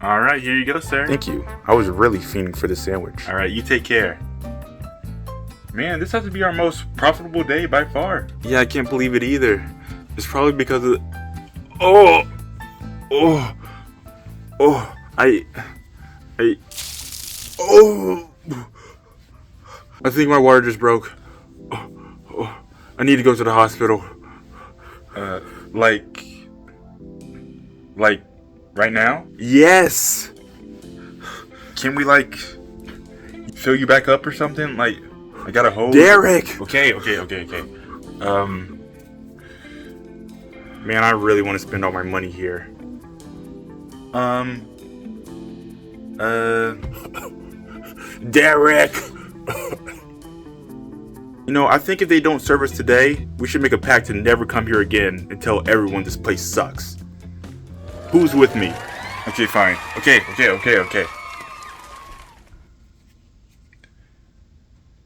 All right, here you go, sir. Thank you. I was really fiending for this sandwich. All right, you take care. Man, this has to be our most profitable day by far. Yeah, I can't believe it either. It's probably because of I think my water just broke. I need to go to the hospital. Like right now? Yes. Can we fill you back up or something? Like, I got a hose. Derek. Okay. Man, I really want to spend all my money here. Derek. You know, I think if they don't serve us today, we should make a pact to never come here again and tell everyone this place sucks. Who's with me? Okay, fine. Okay.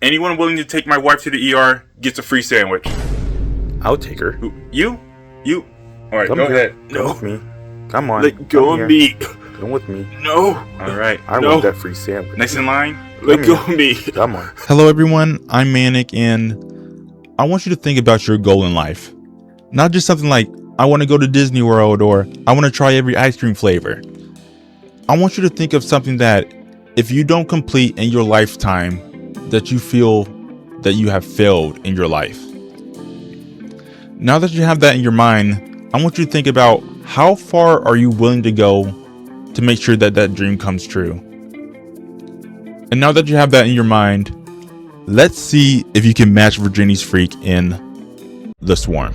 Anyone willing to take my wife to the ER gets a free sandwich. I'll take her. Who? You? All right, Come go here. ahead. Come with me. Come on. Let go of me. Come with me. No. All right. I want that free sandwich. Next in line. Let go of me. Come on. Hello everyone, I'm Manic, and I want you to think about your goal in life. Not just something like, I want to go to Disney World or I want to try every ice cream flavor. I want you to think of something that if you don't complete in your lifetime, that you feel that you have failed in your life. Now that you have that in your mind, I want you to think about how far are you willing to go to make sure that that dream comes true. And now that you have that in your mind, let's see if you can match Virginia's freak in The Swarm.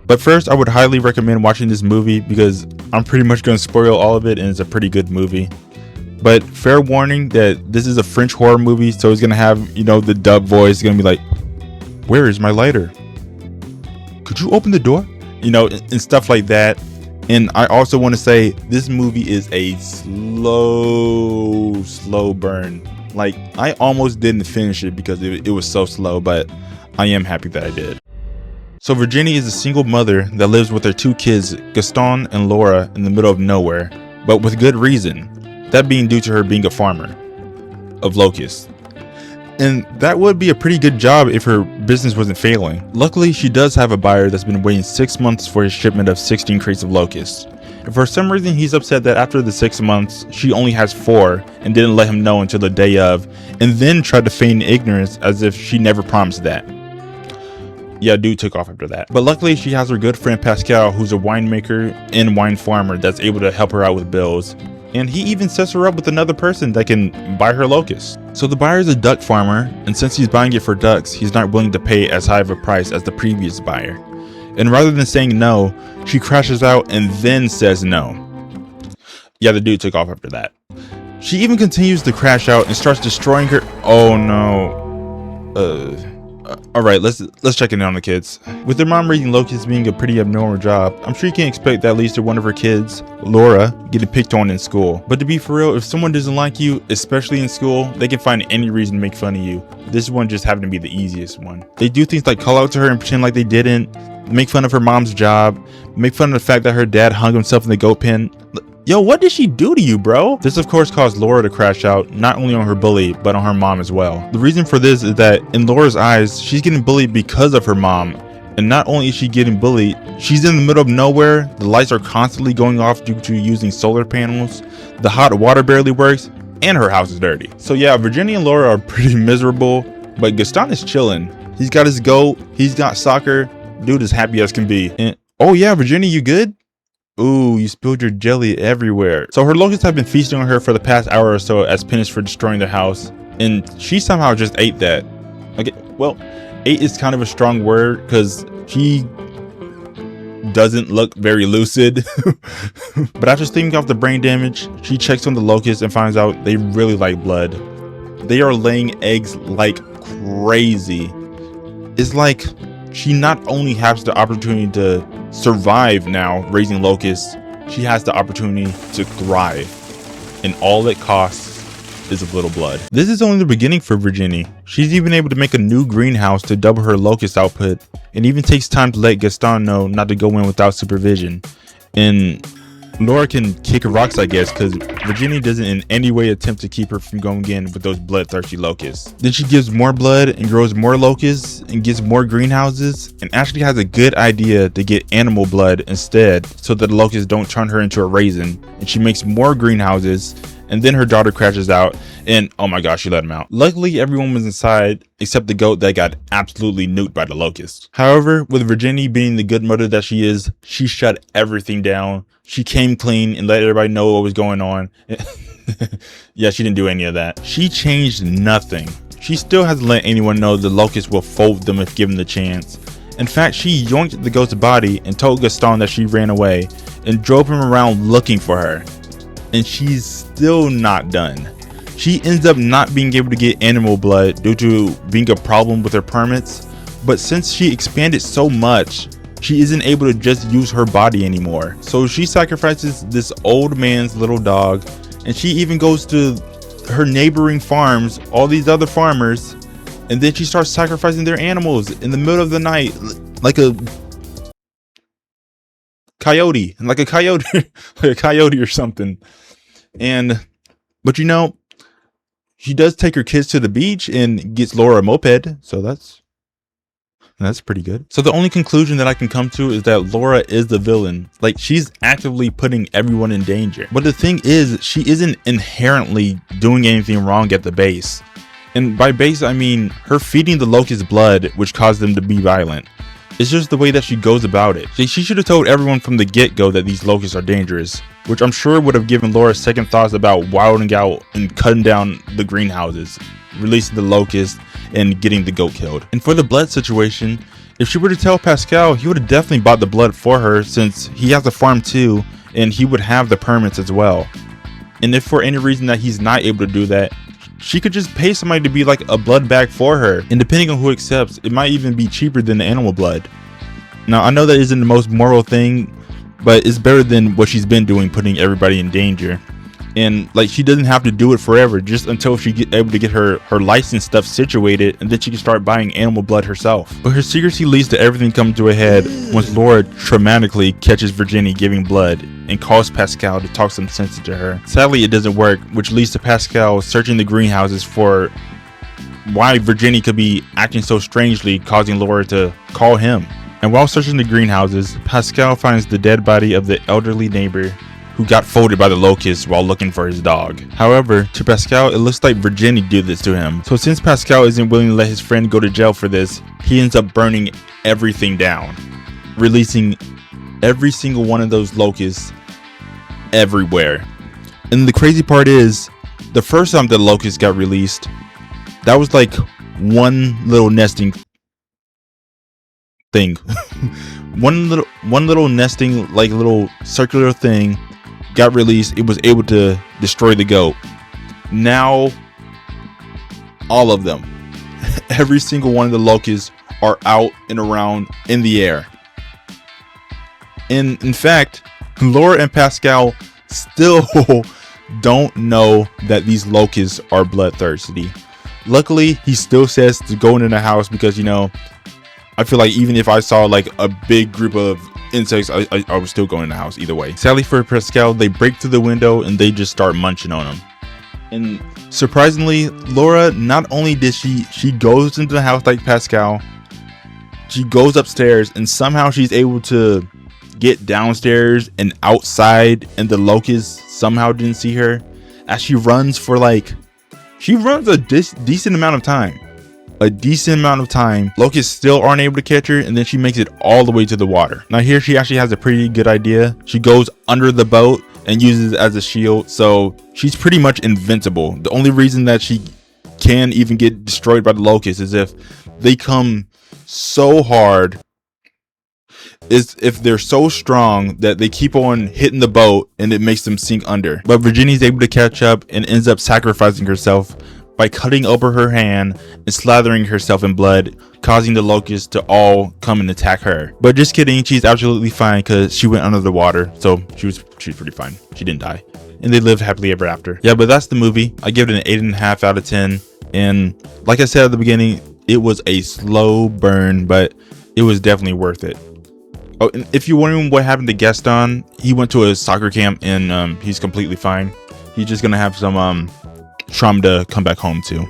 But first, I would highly recommend watching this movie because I'm pretty much going to spoil all of it, and it's a pretty good movie. But fair warning that this is a French horror movie, so it's going to have, the dub voice. It's going to be like, where is my lighter? Could you open the door? And stuff like that. And I also want to say this movie is a slow burn. Like, I almost didn't finish it because it was so slow, but I am happy that I did. So Virginia is a single mother that lives with her two kids, Gaston and Laura, in the middle of nowhere, but with good reason. That being due to her being a farmer of locusts. And that would be a pretty good job if her business wasn't failing. Luckily, she does have a buyer that's been waiting 6 months for his shipment of 16 crates of locusts. And for some reason, he's upset that after the 6 months, she only has 4 and didn't let him know until the day of, and then tried to feign ignorance as if she never promised that. Yeah, dude took off after that. But luckily, she has her good friend Pascal, who's a winemaker and wine farmer that's able to help her out with bills. And he even sets her up with another person that can buy her locusts. So the buyer is a duck farmer, and since he's buying it for ducks, he's not willing to pay as high of a price as the previous buyer. And rather than saying no, she crashes out and then says no. Yeah, the dude took off after that. She even continues to crash out and starts destroying her. Oh no. Alright, let's check in on the kids. With their mom raising locusts being a pretty abnormal job, I'm sure you can expect that leads to one of her kids, Laura, getting picked on in school. But to be for real, if someone doesn't like you, especially in school, they can find any reason to make fun of you. This one just happened to be the easiest one. They do things like call out to her and pretend like they didn't, make fun of her mom's job, make fun of the fact that her dad hung himself in the goat pen. Yo, what did she do to you, bro? This of course caused Laura to crash out, not only on her bully, but on her mom as well. The reason for this is that in Laura's eyes, she's getting bullied because of her mom. And not only is she getting bullied, she's in the middle of nowhere, the lights are constantly going off due to using solar panels, the hot water barely works, and her house is dirty. So yeah, Virginia and Laura are pretty miserable, but Gaston is chilling. He's got his goat, he's got soccer, dude is happy as can be. And oh yeah, Virginia, you good? Ooh, you spilled your jelly everywhere. So her locusts have been feasting on her for the past hour or so as penance for destroying their house. And she somehow just ate that. Okay, well, ate is kind of a strong word because she doesn't look very lucid. But after sleeping off the brain damage, she checks on the locusts and finds out they really like blood. They are laying eggs like crazy. It's like she not only has the opportunity to survive now raising locusts, she has the opportunity to thrive, and all it costs is a little blood. This is only the beginning for Virginia. She's even able to make a new greenhouse to double her locust output, and even takes time to let Gaston know not to go in without supervision. And Laura can kick rocks, I guess, because Virginia doesn't in any way attempt to keep her from going in with those bloodthirsty locusts. Then she gives more blood and grows more locusts and gets more greenhouses, and actually has a good idea to get animal blood instead so that the locusts don't turn her into a raisin, and she makes more greenhouses. And then her daughter crashes out, and oh my gosh, she let him out. Luckily, everyone was inside except the goat that got absolutely nuked by the locusts. However, with Virginia being the good mother that she is, she shut everything down. She came clean and let everybody know what was going on. Yeah, she didn't do any of that. She changed nothing. She still hasn't let anyone know the locusts will fold them if given the chance. In fact, she yoinked the goat's body and told Gaston that she ran away and drove him around looking for her. And she's still not done. She ends up not being able to get animal blood due to being a problem with her permits, but since she expanded so much, she isn't able to just use her body anymore. So she sacrifices this old man's little dog, and she even goes to her neighboring farms, all these other farmers, and then she starts sacrificing their animals in the middle of the night like a coyote, like a coyote or something. But you know, she does take her kids to the beach and gets Laura a moped, so that's pretty good. So the only conclusion that I can come to is that Laura is the villain. Like, she's actively putting everyone in danger. But the thing is, she isn't inherently doing anything wrong at the base. And by base, I mean her feeding the locust blood, which caused them to be violent. It's just the way that she goes about it. She should have told everyone from the get-go that these locusts are dangerous, which I'm sure would have given Laura second thoughts about wilding out and cutting down the greenhouses, releasing the locusts, and getting the goat killed. And for the blood situation, if she were to tell Pascal, he would have definitely bought the blood for her since he has a farm too, and he would have the permits as well. And if for any reason that he's not able to do that, she could just pay somebody to be like a blood bag for her, and depending on who accepts, it might even be cheaper than the animal blood. Now, I know that isn't the most moral thing, but it's better than what she's been doing, putting everybody in danger. And like, she doesn't have to do it forever, just until she get able to get her license stuff situated, and then she can start buying animal blood herself. But her secrecy leads to everything coming to a head once Laura traumatically catches Virginia giving blood and calls Pascal to talk some sense into her. Sadly, it doesn't work, which leads to Pascal searching the greenhouses for why Virginia could be acting so strangely, causing Laura to call him. And while searching the greenhouses, Pascal finds the dead body of the elderly neighbor who got folded by the locusts while looking for his dog. However, to Pascal, it looks like Virginia did this to him. So since Pascal isn't willing to let his friend go to jail for this, he ends up burning everything down, releasing every single one of those locusts everywhere. And the crazy part is, the first time the locusts got released, that was like one little nesting thing. one little nesting, like little circular thing got released. It was able to destroy the goat. Now all of them, every single one of the locusts are out and around in the air. And in fact, Laura and Pascal still don't know that these locusts are bloodthirsty. Luckily, he still says to go into the house because, you know, I feel like even if I saw like a big group of insects, I would still go in the house either way. Sadly for Pascal, they break through the window and they just start munching on them. And surprisingly, Laura, not only did she goes into the house like Pascal, she goes upstairs and somehow she's able to get downstairs and outside, and the locusts somehow didn't see her as she runs for like, she runs a decent amount of time. Locusts still aren't able to catch her, and then she makes it all the way to the water. Now here she actually has a pretty good idea. She goes under the boat and uses it as a shield, so she's pretty much invincible. The only reason that she can even get destroyed by the locusts is if they come so hard, is if they're so strong that they keep on hitting the boat and it makes them sink under. But Virginia's able to catch up and ends up sacrificing herself by cutting open her hand and slathering herself in blood, causing the locusts to all come and attack her. But just kidding, she's absolutely fine because she went under the water, so she was pretty fine. She didn't die, and they lived happily ever after. Yeah, but that's the movie. I give it an 8.5 out of 10, and like I said at the beginning, it was a slow burn, but it was definitely worth it. Oh, and if you're wondering what happened to Gaston, he went to a soccer camp and he's completely fine. He's just gonna have some trauma to come back home to.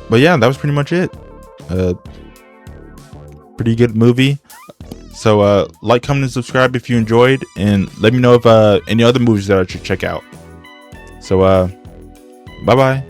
But yeah, that was pretty much it. Pretty good movie. So like, comment, and subscribe if you enjoyed, and let me know if any other movies that I should check out. So bye bye.